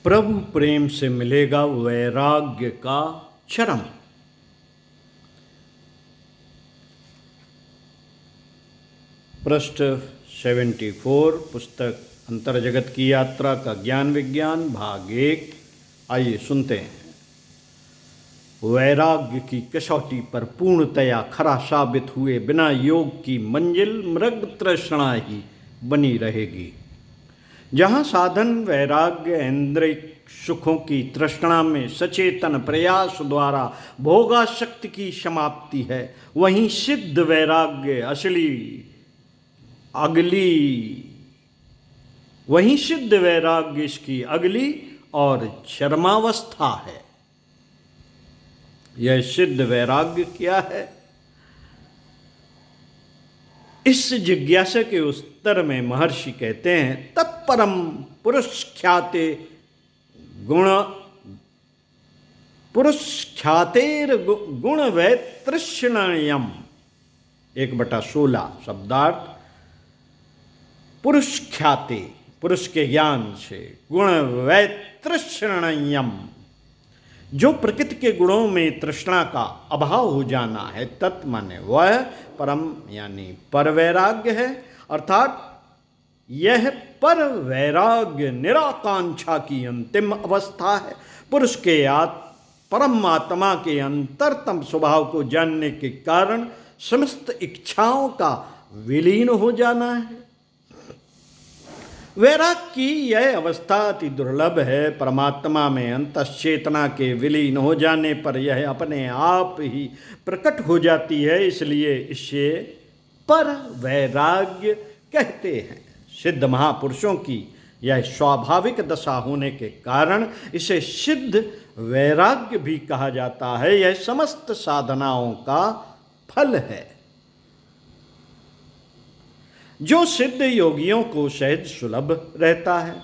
प्रभु प्रेम से मिलेगा वैराग्य का चरम। पृष्ठ 74, पुस्तक अंतर्जगत की यात्रा का ज्ञान विज्ञान भाग 1। आइए सुनते हैं। वैराग्य की कसौटी पर पूर्णतया खरा साबित हुए बिना योग की मंजिल मृग तृष्णा ही बनी रहेगी। जहाँ साधन वैराग्य इंद्रिय सुखों की तृष्णा में सचेतन प्रयास द्वारा भोगाशक्ति की समाप्ति है, वहीं सिद्ध वैराग्य सिद्ध वैराग्य इसकी अगली और चरमावस्था है। यह सिद्ध वैराग्य क्या है? इस जिज्ञासा के उत्तर में महर्षि कहते हैं, तत्परम पुरुषख्यातेर गुण वैतृष्णयम। 1/16 शब्दार्थ। पुरुषख्याते, पुरुष के ज्ञान से, गुण वैतृष्णयम, जो प्रकृति के गुणों में तृष्णा का अभाव हो जाना है, तत् माने वह परम यानी पर वैराग्य है। अर्थात यह पर वैराग्य निराकांक्षा की अंतिम अवस्था है। पुरुष के परमात्मा के अंतरतम स्वभाव को जानने के कारण समस्त इच्छाओं का विलीन हो जाना है। वैराग्य की यह अवस्था अति दुर्लभ है। परमात्मा में अंतश्चेतना के विलीन हो जाने पर यह अपने आप ही प्रकट हो जाती है, इसलिए इसे पर वैराग्य कहते हैं। सिद्ध महापुरुषों की यह स्वाभाविक दशा होने के कारण इसे सिद्ध वैराग्य भी कहा जाता है। यह समस्त साधनाओं का फल है, जो सिद्ध योगियों को सहज सुलभ रहता है।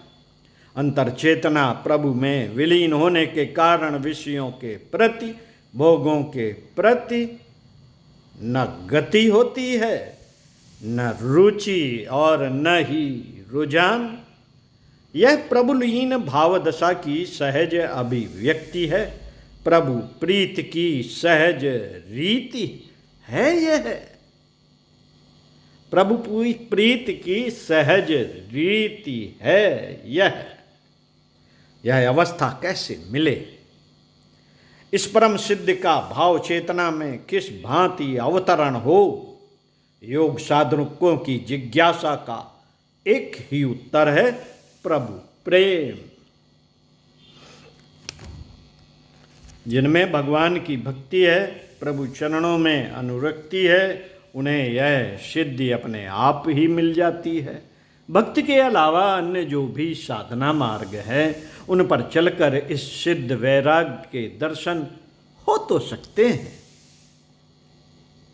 अंतर्चेतना प्रभु में विलीन होने के कारण विषयों के प्रति, भोगों के प्रति न गति होती है, न रुचि और न ही रुझान। यह प्रभुलीन भावदशा की सहज अभिव्यक्ति है। प्रभु प्रीत की सहज रीति है यह। प्रभु प्रीत की सहज रीति है यह अवस्था कैसे मिले? इस परम सिद्ध का भाव चेतना में किस भांति अवतरण हो? योग साधकों की जिज्ञासा का एक ही उत्तर है, प्रभु प्रेम। जिनमें भगवान की भक्ति है, प्रभु चरणों में अनुरक्ति है, उन्हें यह सिद्धि अपने आप ही मिल जाती है। भक्ति के अलावा अन्य जो भी साधना मार्ग है, उन पर चलकर इस सिद्ध वैराग्य के दर्शन हो तो सकते हैं,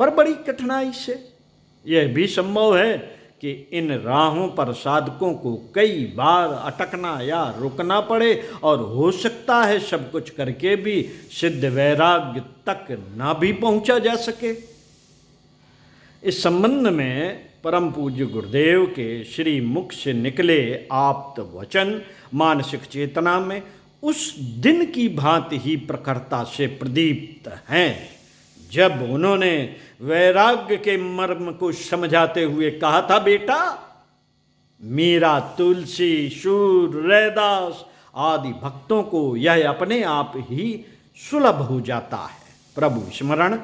पर बड़ी कठिनाई से। यह भी संभव है कि इन राहों पर साधकों को कई बार अटकना या रुकना पड़े, और हो सकता है सब कुछ करके भी सिद्ध वैराग्य तक ना भी पहुंचा जा सके। इस संबंध में परम पूज्य गुरुदेव के श्री मुख से निकले आप्त वचन मानसिक चेतना में उस दिन की भांति ही प्रखरता से प्रदीप्त हैं, जब उन्होंने वैराग्य के मर्म को समझाते हुए कहा था, बेटा, मीरा, तुलसी, शूर, रैदास आदि भक्तों को यह अपने आप ही सुलभ हो जाता है। प्रभु स्मरण,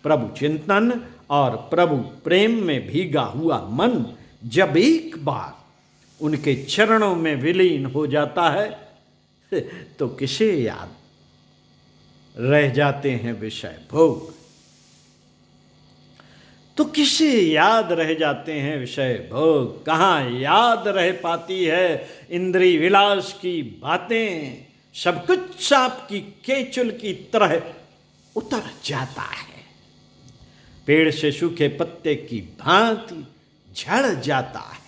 प्रभु चिंतन और प्रभु प्रेम में भीगा हुआ मन जब एक बार उनके चरणों में विलीन हो जाता है, तो किसे याद रह जाते हैं विषय भोग? तो किसे याद रह जाते हैं विषय भोग? कहाँ याद रह पाती है इंद्रिय विलास की बातें? सब कुछ सांप की केचुल की तरह उतर जाता है, पेड़ से सूखे पत्ते की भांति झड़ जाता है।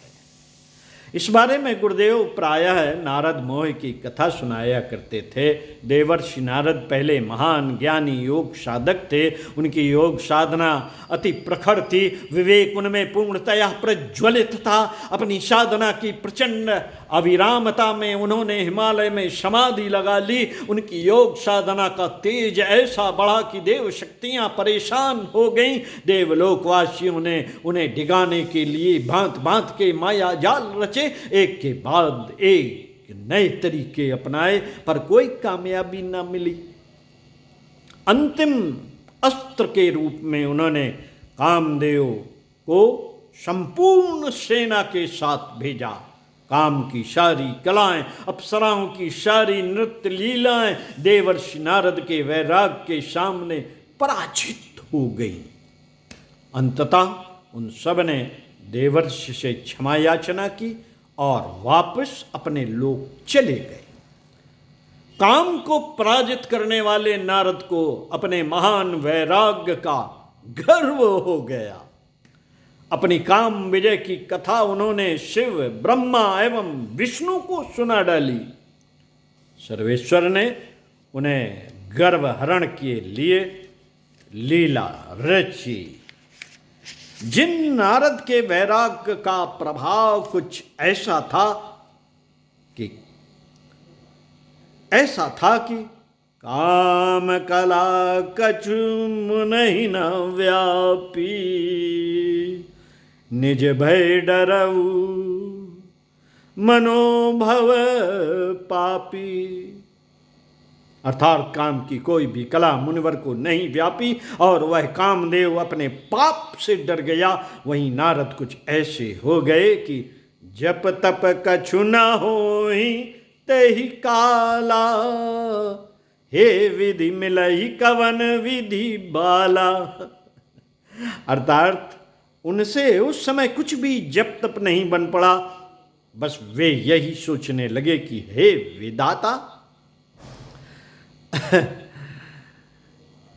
इस बारे में गुरुदेव प्रायः नारद मोह की कथा सुनाया करते थे। देवर्षि नारद पहले महान ज्ञानी योग साधक थे। उनकी योग साधना अति प्रखर थी, विवेक उनमें पूर्णतया प्रज्वलित था। अपनी साधना की प्रचंड अविरामता में उन्होंने हिमालय में समाधि लगा ली। उनकी योग साधना का तेज ऐसा बढ़ा कि देव शक्तियाँ परेशान हो गईं। देवलोकवासियों ने उन्हें डिगाने के लिए भांत भांत के माया जाल रचे, एक के बाद एक नए तरीके अपनाए, पर कोई कामयाबी न मिली। अंतिम अस्त्र के रूप में उन्होंने कामदेव को संपूर्ण सेना के साथ भेजा। काम की सारी कलाएं, अप्सराओं की सारी नृत्य लीलाएं देवर्षि नारद के वैराग के सामने पराजित हो गई। अंततः उन सब ने देवर्षि से क्षमा याचना की और वापस अपने लोक चले गए। काम को पराजित करने वाले नारद को अपने महान वैराग्य का गर्व हो गया। अपनी काम विजय की कथा उन्होंने शिव, ब्रह्मा एवं विष्णु को सुना डाली। सर्वेश्वर ने उन्हें गर्व हरण के लिए लीला रची। जिन नारद के वैराग्य का प्रभाव कुछ ऐसा था कि काम कला कछु मुनहि न व्यापी, निज भय डरऊ मनोभव पापी। अर्थात काम की कोई भी कला मुनिवर को नहीं व्यापी और वह कामदेव अपने पाप से डर गया। वहीं नारद कुछ ऐसे हो गए कि जप तप कछु न होहि तेहि काला, हे विधि मिलई कवन विधि बाला। अर्थात उनसे उस समय कुछ भी जप तप नहीं बन पड़ा। बस वे यही सोचने लगे कि हे विधाता,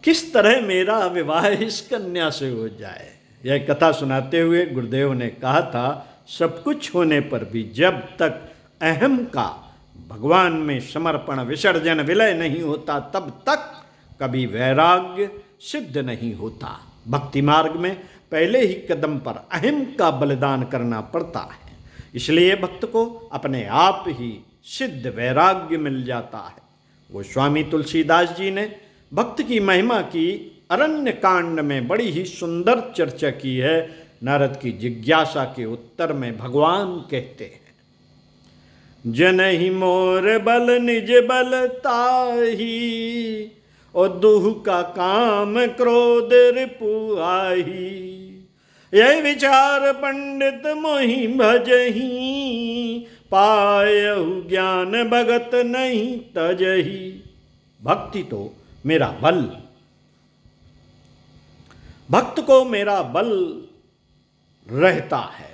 किस तरह मेरा विवाह इस कन्या से हो जाए। यह कथा सुनाते हुए गुरुदेव ने कहा था, सब कुछ होने पर भी जब तक अहम का भगवान में समर्पण विसर्जन विलय नहीं होता, तब तक कभी वैराग्य सिद्ध नहीं होता। भक्ति मार्ग में पहले ही कदम पर अहम का बलिदान करना पड़ता है। इसलिए भक्त को अपने आप ही सिद्ध वैराग्य मिल जाता है। गोस्वामी तुलसीदास जी ने भक्त की महिमा की अरण्य कांड में बड़ी ही सुंदर चर्चा की है। नारद की जिज्ञासा के उत्तर में भगवान कहते हैं, जनहि मोर बल निज बल ताही, और दुह का काम क्रोध रिपु आही। यह विचार पंडित मोहि भजही, पायहु ज्ञान भगत नहीं तजही। भक्ति तो मेरा बल, भक्त को मेरा बल रहता है,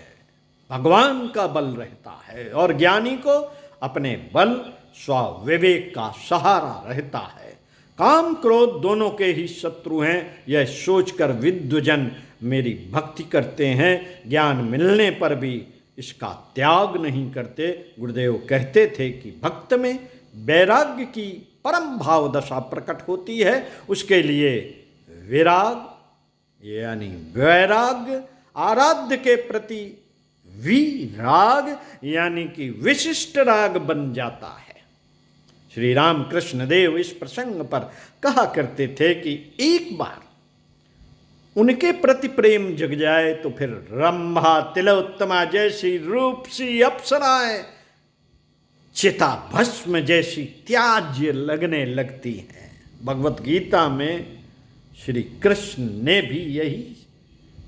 भगवान का बल रहता है, और ज्ञानी को अपने बल स्वविवेक का सहारा रहता है। काम क्रोध दोनों के ही शत्रु हैं, यह सोचकर विद्वजन मेरी भक्ति करते हैं, ज्ञान मिलने पर भी इसका त्याग नहीं करते। गुरुदेव कहते थे कि भक्त में वैराग्य की परम भाव दशा प्रकट होती है। उसके लिए विराग यानी वैराग्य, आराध्य के प्रति विराग यानी कि विशिष्ट राग बन जाता है। श्री राम कृष्ण देव इस प्रसंग पर कहा करते थे कि एक बार उनके प्रति प्रेम जग जाए तो फिर रंभा तिलोत्तमा जैसी रूपसी अप्सराएं चिता भस्म जैसी त्याज्य लगने लगती हैं। भगवत गीता में श्री कृष्ण ने भी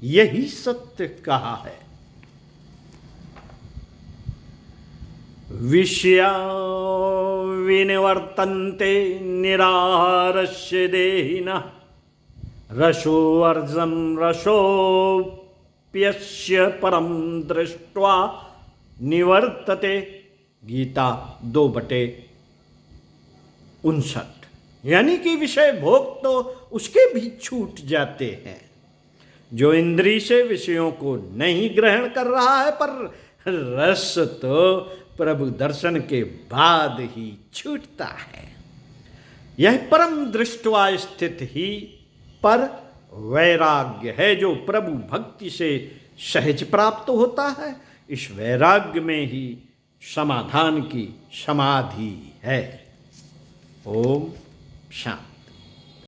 यही सत्य कहा है। विषया विनिवर्तन्ते निराहारस्य देहिनः, रसोऽर्जं रसोऽप्यस्य परं दृष्ट्वा निवर्तते। गीता 2/59। यानी कि विषय भोग तो उसके भी छूट जाते हैं। जो इंद्री से विषयों को नहीं ग्रहण कर रहा है, पर रस तो प्रभु दर्शन के बाद ही छूटता है। यह परम दृष्टवा स्थित ही पर वैराग्य है, जो प्रभु भक्ति से सहज प्राप्त होता है। इस वैराग्य में ही समाधान की समाधि है। ओम शांति।